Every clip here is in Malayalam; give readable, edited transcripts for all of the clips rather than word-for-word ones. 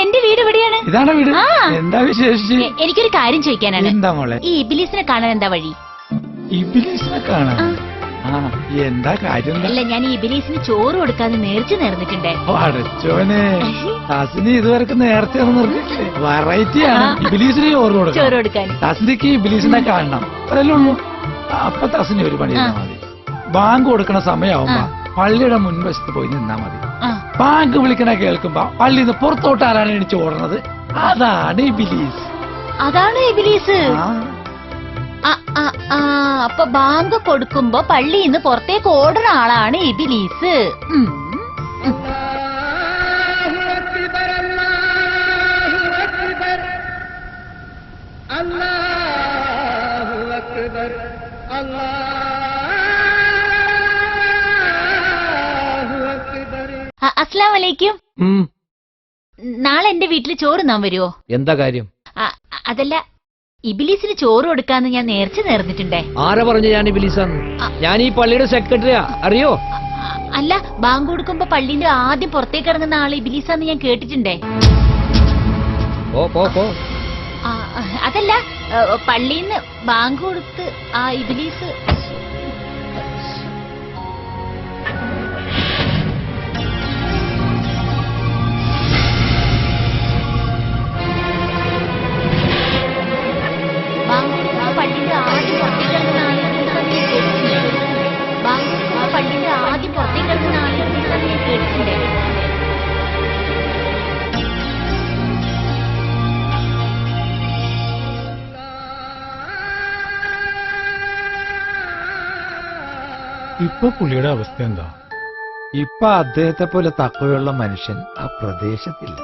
എന്റെ വീട് ഇവിടെയാണ്. ഇതാണ് വീട്. എന്താ വിശേഷിച്ച്? എനിക്കൊരു കാര്യം ചോദിക്കാനാണ്. എന്താ മോളെ? ഈ ഇബിലീസിനെ കാണാൻ എന്താ വഴി? ഇബിലീസിനെ കാണാൻ എന്താ കാര്യം? അല്ല, ഞാൻ ഈ ഇബിലീസിന് ചോറ് കൊടുക്കാതെ നേർച്ച നേർന്നിട്ടുണ്ടേ. അടച്ചോനെ, തസ്നി ഇതുവരെ നേരത്തെ വെറൈറ്റിയാണ് ഇബിലീസിന് ചോറ് കൊടുക്കാൻ. തസ്നിക്ക് ഇബിലീസിനെ കാണണം, അതല്ലേ ഉള്ളൂ. അപ്പൊ തസ്നി ഒരു പണി ചെയ്താൽ മതി. ബാങ്ക് കൊടുക്കണ സമയമാവുമ്പോ പള്ളിയുടെ മുൻവശത്ത് പോയി നിന്നാ മതി. ബാങ്ക് വിളിക്കണ കേൾക്കുമ്പോ പള്ളിയിൽ നിന്ന് പുറത്തോട്ട് ആരാണ് എണിച്ച് ഓടുന്നത്? അതാണ് ഇബിലീസ്. അതാണ് ഇബിലീസ്. അപ്പൊ ബാങ്ക് കൊടുക്കുമ്പോ പള്ളിയിൽ നിന്ന് പുറത്തേക്ക് ഓടുന്ന ആളാണ് ഇബിലീസ്. അസ്സലാമു അലൈക്കും. നാളെ എന്റെ വീട്ടിൽ ചോറ് നാൻ വരുവോ? എന്താ കാര്യം? അതല്ല, ഇബിലീസിന് ചോറ് കൊടുക്കാന്ന് ഞാൻ നേർച്ച നേർന്നിട്ടുണ്ടേ. ആരാ പറഞ്ഞു ഞാൻ ഇബിലീസാന്ന്? ഞാൻ ഈ പള്ളിയുടെ സെക്രട്ടറിയാ, അറിയോ? അല്ല, ബാങ്ക് കൊടുക്കുമ്പോ പള്ളിന്റെ ആദ്യം പുറത്തേക്ക് ഇറങ്ങുന്ന ആള് ഇബിലീസാന്ന് ഞാൻ കേട്ടിട്ടുണ്ടേ. അതല്ല, പള്ളിന്ന് ബാങ്ക് കൊടുത്ത് ആ ഇബിലീസ് പള്ളിന്റെ ആദ്യം പുറത്തേക്ക് ഇറങ്ങുന്ന ആള് ഞാൻ കേട്ടിട്ടുണ്ടേ. ഇപ്പൊ പുള്ളിയുടെ അവസ്ഥ എന്താ? ഇപ്പൊ അദ്ദേഹത്തെ പോലെ തക്കവയുള്ള മനുഷ്യൻ ആ പ്രദേശത്തില്ല.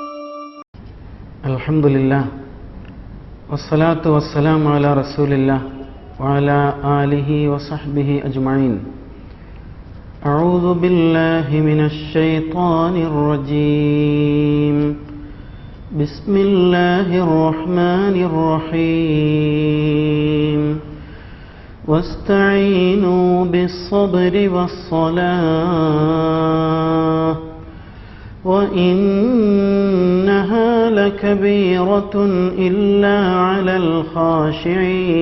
അൽഹംദുലില്ലാഹ് വസ്സലാത്തു വസ്സലാമു അലാ റസൂലില്ലാഹ് വഅലാ ആലിഹി വസഹ്ബിഹി അജ്മഈൻ. അഊദു ബില്ലാഹി മിനശ് ശൈത്വാനിർ റജീം. ബിസ്മില്ലാഹിർ റഹ്മാനിർ റഹീം. വസ്തഈനൂ ബിസ്സബ്രി വസ്സലാഹ് وإنها لكبيرة إلا على الخاشعين